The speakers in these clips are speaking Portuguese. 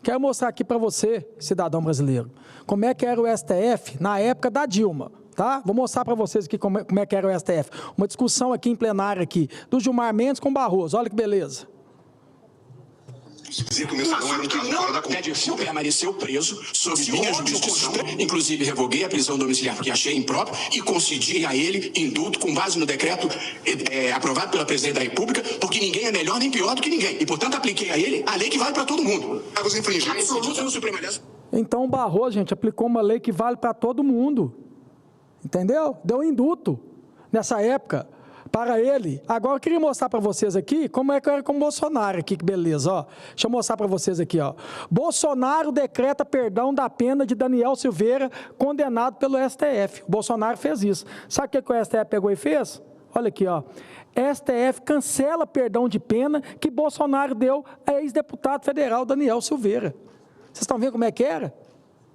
Quero mostrar aqui para você, cidadão brasileiro, como é que era o STF na época da Dilma. Tá? Vou mostrar para vocês aqui como é que era o STF. Uma discussão aqui em plenário aqui, do Gilmar Mendes com Barroso. Olha que beleza. Dirceu permaneceu preso sob minha jurisdição, inclusive revoguei a prisão domiciliar porque achei impróprio e concedi a ele indulto com base no decreto aprovado pela Presidente da República, porque ninguém é melhor nem pior do que ninguém. E, portanto, apliquei a ele a lei que vale para todo mundo. Então, o Barroso, gente, aplicou uma lei que vale para todo mundo. Entendeu? Deu indulto nessa época para ele. Agora eu queria mostrar para vocês aqui como é que era com o Bolsonaro aqui, que beleza, ó. Deixa eu mostrar para vocês aqui, ó. Bolsonaro decreta perdão da pena de Daniel Silveira, condenado pelo STF. O Bolsonaro fez isso. Sabe o que o STF pegou e fez? Olha aqui, ó. STF cancela perdão de pena que Bolsonaro deu a ex-deputado federal Daniel Silveira. Vocês estão vendo como é que era?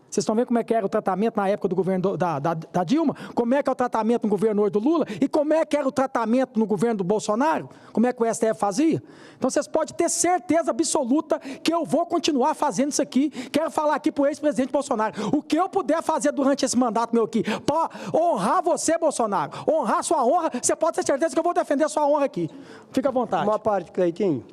Vocês estão vendo como é que era o tratamento na época do governo da Dilma? Como é que é o tratamento no governo hoje do Lula? E como é que era o tratamento no governo do Bolsonaro? Como é que o STF fazia? Então, vocês podem ter certeza absoluta que eu vou continuar fazendo isso aqui. Quero falar aqui para o ex-presidente Bolsonaro. O que eu puder fazer durante esse mandato meu aqui, para honrar você, Bolsonaro, honrar sua honra, você pode ter certeza que eu vou defender a sua honra aqui. Fica à vontade. Uma parte, Cleitinho.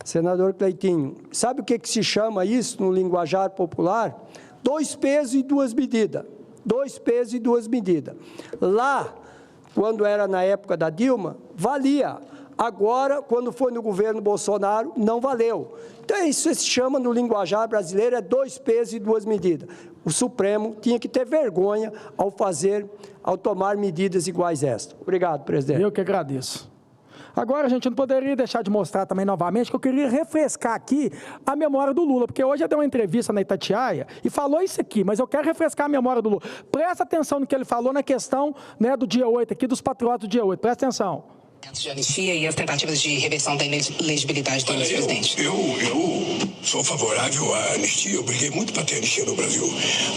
Senador Cleitinho, sabe o que se chama isso no linguajar popular? 2 pesos e 2 medidas. 2 pesos e 2 medidas. Lá, quando era na época da Dilma, valia. Agora, quando foi no governo Bolsonaro, não valeu. Então, isso se chama no linguajar brasileiro, é 2 pesos e 2 medidas. O Supremo tinha que ter vergonha ao tomar medidas iguais a esta. Obrigado, presidente. Eu que agradeço. Agora, a gente não poderia deixar de mostrar também novamente que eu queria refrescar aqui a memória do Lula, porque hoje eu dei uma entrevista na Itatiaia e falou isso aqui, mas eu quero refrescar a memória do Lula. Presta atenção no que ele falou na questão, né, do dia 8 aqui, dos patriotas do dia 8. Presta atenção. De anistia e as tentativas de reversão da inelegibilidade do ex-presidente. Eu sou favorável à anistia, eu briguei muito para ter anistia no Brasil.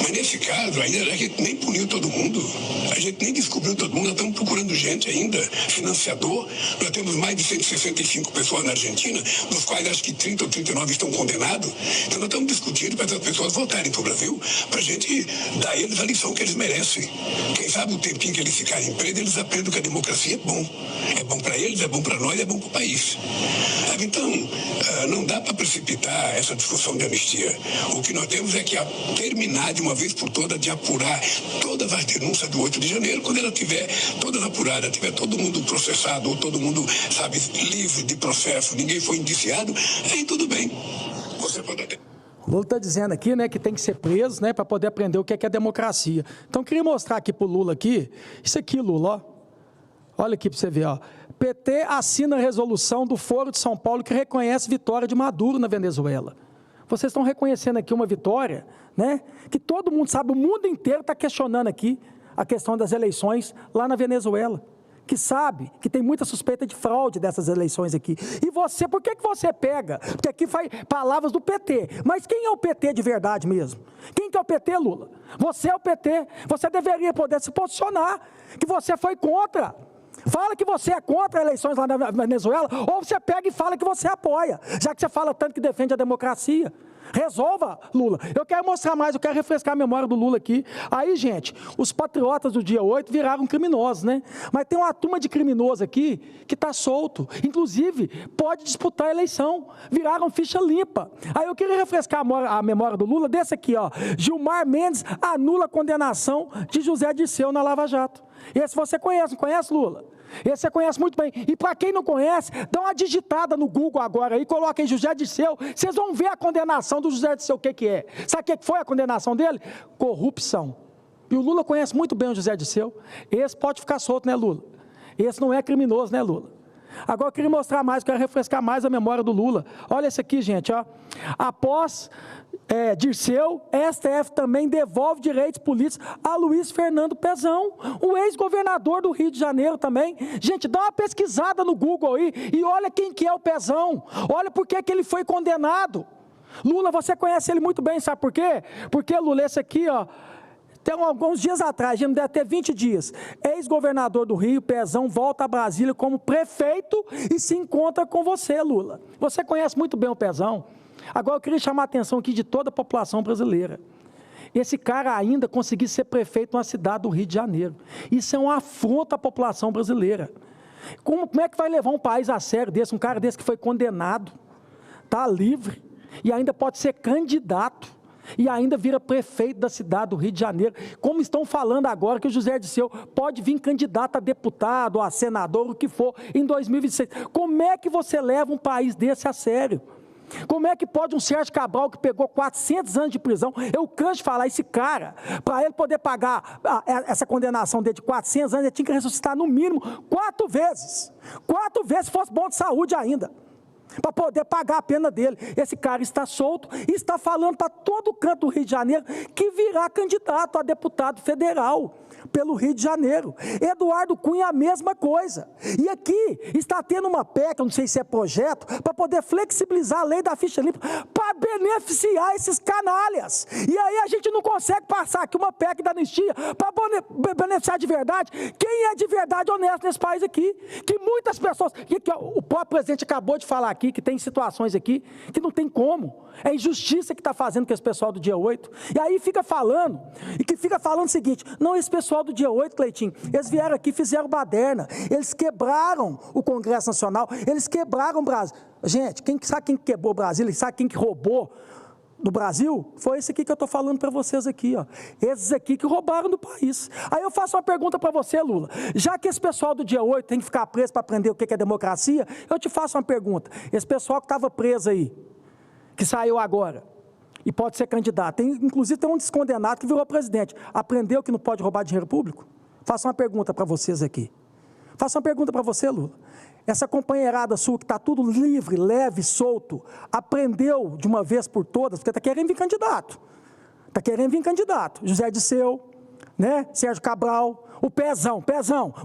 Mas nesse caso, ainda a gente nem puniu todo mundo, a gente nem descobriu todo mundo, nós estamos procurando gente ainda, financiador. Nós temos mais de 165 pessoas na Argentina, dos quais acho que 30 ou 39 estão condenados. Então nós estamos discutindo para essas pessoas voltarem para o Brasil, para a gente dar a eles a lição que eles merecem. Quem sabe o tempinho que eles ficarem presos, eles aprendem que a democracia é bom. É bom para eles, é bom para nós, é bom para o país. Então, não dá para precipitar essa discussão de anistia. O que nós temos é que terminar de uma vez por todas de apurar todas as denúncias do 8 de janeiro, quando ela tiver todas apuradas, tiver todo mundo processado, ou todo mundo, sabe, livre de processo, ninguém foi indiciado, aí tudo bem. Você pode até... O Lula está dizendo aqui, né, que tem que ser preso, né, para poder aprender o que é democracia. Então, eu queria mostrar aqui para o Lula aqui, isso aqui, Lula, ó. Olha aqui para você ver, ó. PT assina a resolução do Foro de São Paulo que reconhece vitória de Maduro na Venezuela. Vocês estão reconhecendo aqui uma vitória, né? Que todo mundo sabe, o mundo inteiro está questionando aqui a questão das eleições lá na Venezuela. Que sabe que tem muita suspeita de fraude dessas eleições aqui. E você, por que você pega? Porque aqui faz palavras do PT. Mas quem é o PT de verdade mesmo? Quem que é o PT, Lula? Você é o PT. Você deveria poder se posicionar, que você foi contra. Fala que você é contra eleições lá na Venezuela, ou você pega e fala que você apoia, já que você fala tanto que defende a democracia. Resolva, Lula. Eu quero mostrar mais, eu quero refrescar a memória do Lula aqui. Aí, gente, os patriotas do dia 8 viraram criminosos, né? Mas tem uma turma de criminosos aqui que está solto. Inclusive, pode disputar a eleição. Viraram ficha limpa. Aí eu queria refrescar a memória do Lula desse aqui, ó. Gilmar Mendes anula a condenação de José Dirceu na Lava Jato. Esse você conhece, não conhece, Lula? Esse você conhece muito bem. E para quem não conhece, dá uma digitada no Google agora aí, coloca aí José Dirceu, vocês vão ver a condenação do José Dirceu, o que é. Sabe o que foi a condenação dele? Corrupção. E o Lula conhece muito bem o José Dirceu. Esse pode ficar solto, né, Lula? Esse não é criminoso, né, Lula? Agora eu queria mostrar mais, quero refrescar mais a memória do Lula. Olha esse aqui, gente, ó. Após Dirceu, STF também devolve direitos políticos a Luiz Fernando Pezão, o ex-governador do Rio de Janeiro também. Gente, dá uma pesquisada no Google aí e olha quem que é o Pezão. Olha por que ele foi condenado. Lula, você conhece ele muito bem, sabe por quê? Porque, Lula, esse aqui, ó, tem alguns dias atrás, já não deve ter 20 dias, ex-governador do Rio, Pezão, volta a Brasília como prefeito e se encontra com você, Lula. Você conhece muito bem o Pezão. Agora eu queria chamar a atenção aqui de toda a população brasileira. Esse cara ainda conseguiu ser prefeito na cidade do Rio de Janeiro. Isso é uma afronta à população brasileira. Como é que vai levar um país a sério desse, um cara desse que foi condenado, está livre, e ainda pode ser candidato, e ainda vira prefeito da cidade do Rio de Janeiro, como estão falando agora que o José Dirceu pode vir candidato a deputado, a senador, o que for, em 2026. Como é que você leva um país desse a sério? Como é que pode um Sérgio Cabral, que pegou 400 anos de prisão, eu canso de falar, esse cara, para ele poder pagar essa condenação dele de 400 anos, ele tinha que ressuscitar no mínimo 4 vezes. 4 vezes, se fosse bom de saúde ainda, para poder pagar a pena dele. Esse cara está solto e está falando para todo canto do Rio de Janeiro que virá candidato a deputado federal pelo Rio de Janeiro. Eduardo Cunha, a mesma coisa. E aqui está tendo uma PEC, eu não sei se é projeto, para poder flexibilizar a lei da ficha limpa, para beneficiar esses canalhas. E aí a gente não consegue passar aqui uma PEC da anistia para beneficiar de verdade quem é de verdade honesto nesse país aqui. Que muitas pessoas, que o próprio presidente acabou de falar aqui, que tem situações aqui que não tem como. É injustiça que está fazendo com esse pessoal do dia 8. E aí fica falando, o seguinte, não, esse pessoal do dia 8, Cleitinho, eles vieram aqui, fizeram baderna, eles quebraram o Congresso Nacional, eles quebraram o Brasil. Gente, sabe quem quebrou o Brasil? Sabe quem que roubou do Brasil? Foi esse aqui que eu estou falando para vocês aqui, ó. Esses aqui que roubaram do país. Aí eu faço uma pergunta para você, Lula. Já que esse pessoal do dia 8 tem que ficar preso para aprender o que é democracia, eu te faço uma pergunta. Esse pessoal que estava preso aí, que saiu agora, e pode ser candidato, inclusive tem um descondenado que virou presidente, aprendeu que não pode roubar dinheiro público? Faço uma pergunta para vocês aqui. Faço uma pergunta para você, Lula. Essa companheirada sua que está tudo livre, leve, solto, aprendeu de uma vez por todas, porque está querendo vir candidato. Está querendo vir candidato. José Dirceu, né? Sérgio Cabral, o Pezão,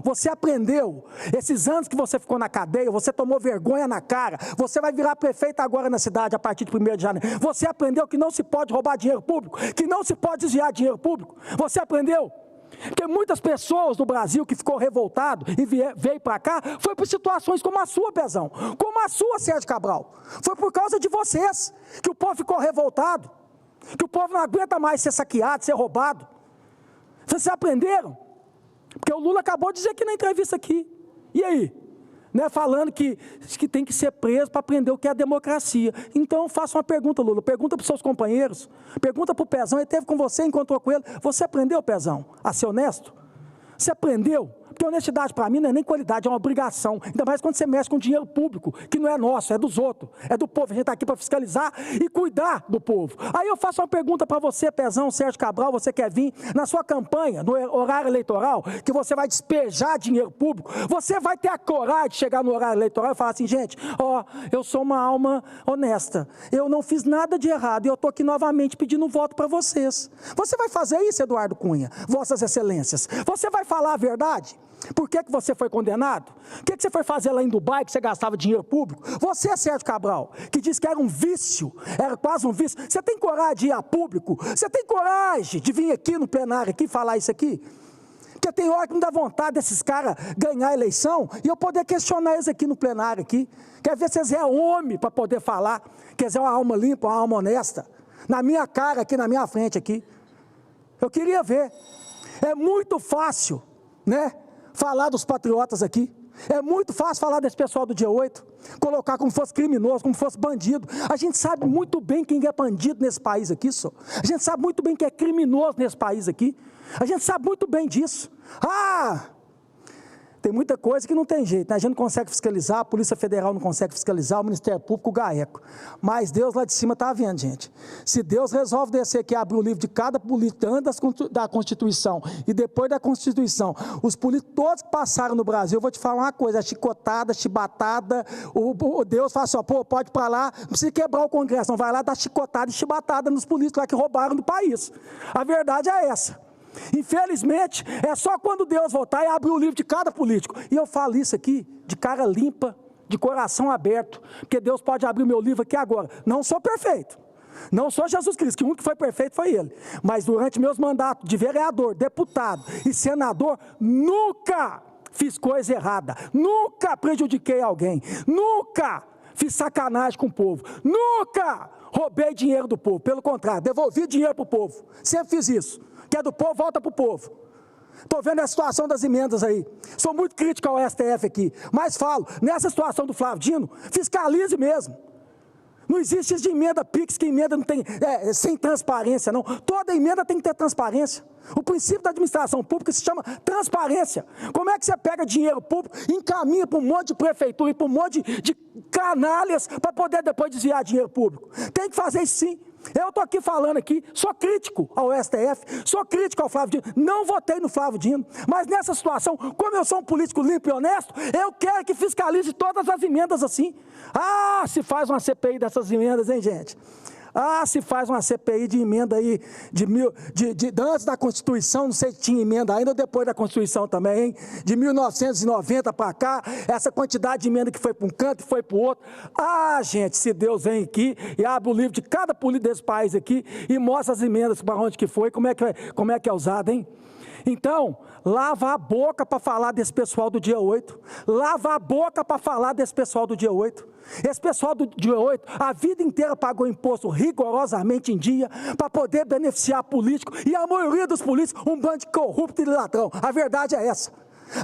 você aprendeu, esses anos que você ficou na cadeia, você tomou vergonha na cara, você vai virar prefeito agora na cidade a partir de 1º de janeiro, você aprendeu que não se pode roubar dinheiro público, que não se pode desviar dinheiro público, você aprendeu? Porque muitas pessoas do Brasil que ficou revoltado e veio para cá, foi por situações como a sua, Pezão, como a sua, Sérgio Cabral, foi por causa de vocês, que o povo ficou revoltado, que o povo não aguenta mais ser saqueado, ser roubado. Vocês aprenderam? Porque o Lula acabou de dizer aqui na entrevista aqui. E aí? Né, falando que tem que ser preso para aprender o que é a democracia. Então, eu faço uma pergunta, Lula. Pergunta para os seus companheiros. Pergunta para o Pezão. Ele esteve com você, encontrou com ele. Você aprendeu, Pezão, a ser honesto? Você aprendeu? Porque honestidade para mim não é nem qualidade, é uma obrigação. Ainda mais quando você mexe com dinheiro público, que não é nosso, é dos outros, é do povo. A gente está aqui para fiscalizar e cuidar do povo. Aí eu faço uma pergunta para você, Pezão, Sérgio Cabral, você quer vir na sua campanha, no horário eleitoral, que você vai despejar dinheiro público, você vai ter a coragem de chegar no horário eleitoral e falar assim, gente, ó, eu sou uma alma honesta, eu não fiz nada de errado e eu estou aqui novamente pedindo voto para vocês. Você vai fazer isso, Eduardo Cunha, vossas excelências? Você vai falar a verdade? Por que você foi condenado? O que você foi fazer lá em Dubai, que você gastava dinheiro público? Você, Sérgio Cabral, que disse que era um vício, era quase um vício, você tem coragem de ir a público? Você tem coragem de vir aqui no plenário aqui falar isso aqui? Porque tem hora que me dá vontade desses caras ganhar a eleição e eu poder questionar eles aqui no plenário aqui. Quer ver se eles é homem para poder falar, quer dizer, uma alma limpa, uma alma honesta, na minha cara aqui, na minha frente aqui. Eu queria ver. É muito fácil, né? Falar dos patriotas aqui, é muito fácil falar desse pessoal do dia 8, colocar como fosse criminoso, como fosse bandido. A gente sabe muito bem quem é bandido nesse país aqui, só. A gente sabe muito bem quem é criminoso nesse país aqui, a gente sabe muito bem disso. Tem muita coisa que não tem jeito, né? A gente não consegue fiscalizar, a Polícia Federal não consegue fiscalizar, o Ministério Público, o GAECO. Mas Deus lá de cima está vendo, gente. Se Deus resolve descer aqui, abrir o livro de cada político antes da Constituição e depois da Constituição, os políticos todos que passaram no Brasil, eu vou te falar uma coisa, chicotada, chibatada, o Deus fala assim, ó, pô, pode ir para lá, não precisa quebrar o Congresso, não vai lá dar chicotada e chibatada nos políticos lá que roubaram do país. A verdade é essa. Infelizmente, é só quando Deus voltar e abrir o livro de cada político. E eu falo isso aqui de cara limpa, de coração aberto, porque Deus pode abrir o meu livro aqui agora. Não sou perfeito, não sou Jesus Cristo, que o único que foi perfeito foi Ele. Mas durante meus mandatos de vereador, deputado e senador, nunca fiz coisa errada, nunca prejudiquei alguém, nunca fiz sacanagem com o povo, nunca roubei dinheiro do povo. Pelo contrário, devolvi dinheiro para o povo. Sempre fiz isso. Que é do povo, volta para o povo. Estou vendo a situação das emendas aí. Sou muito crítico ao STF aqui. Mas falo, nessa situação do Flávio Dino, fiscalize mesmo. Não existe isso de emenda PIX, que emenda não tem, sem transparência, não. Toda emenda tem que ter transparência. O princípio da administração pública se chama transparência. Como é que você pega dinheiro público e encaminha para um monte de prefeitura e para um monte de canalhas para poder depois desviar dinheiro público? Tem que fazer isso sim. Eu estou aqui falando aqui, sou crítico ao STF, sou crítico ao Flávio Dino, não votei no Flávio Dino, mas nessa situação, como eu sou um político limpo e honesto, eu quero que fiscalize todas as emendas assim. Ah, se faz uma CPI dessas emendas, hein, gente? Ah, se faz uma CPI de emenda aí, antes da Constituição, não sei se tinha emenda ainda, ou depois da Constituição também, hein? De 1990 para cá, essa quantidade de emenda que foi para um canto e foi para o outro. Ah, gente, se Deus vem aqui e abre o livro de cada político desse país aqui e mostra as emendas para onde que foi, como é que é usado, hein? Então, lava a boca para falar desse pessoal do dia 8. Lava a boca para falar desse pessoal do dia 8. Esse pessoal do dia 8, a vida inteira pagou imposto rigorosamente em dia para poder beneficiar político. E a maioria dos políticos, um bando de corrupto e ladrão. A verdade é essa.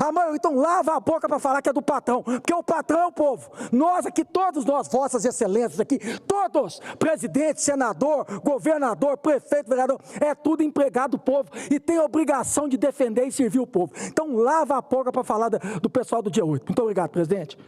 A maioria, então, lava a boca para falar que é do patrão, porque o patrão é o povo. Nós aqui, todos nós, vossas excelências aqui, todos, presidente, senador, governador, prefeito, vereador, é tudo empregado do povo e tem a obrigação de defender e servir o povo. Então, lava a boca para falar do pessoal do dia 8. Muito obrigado, presidente.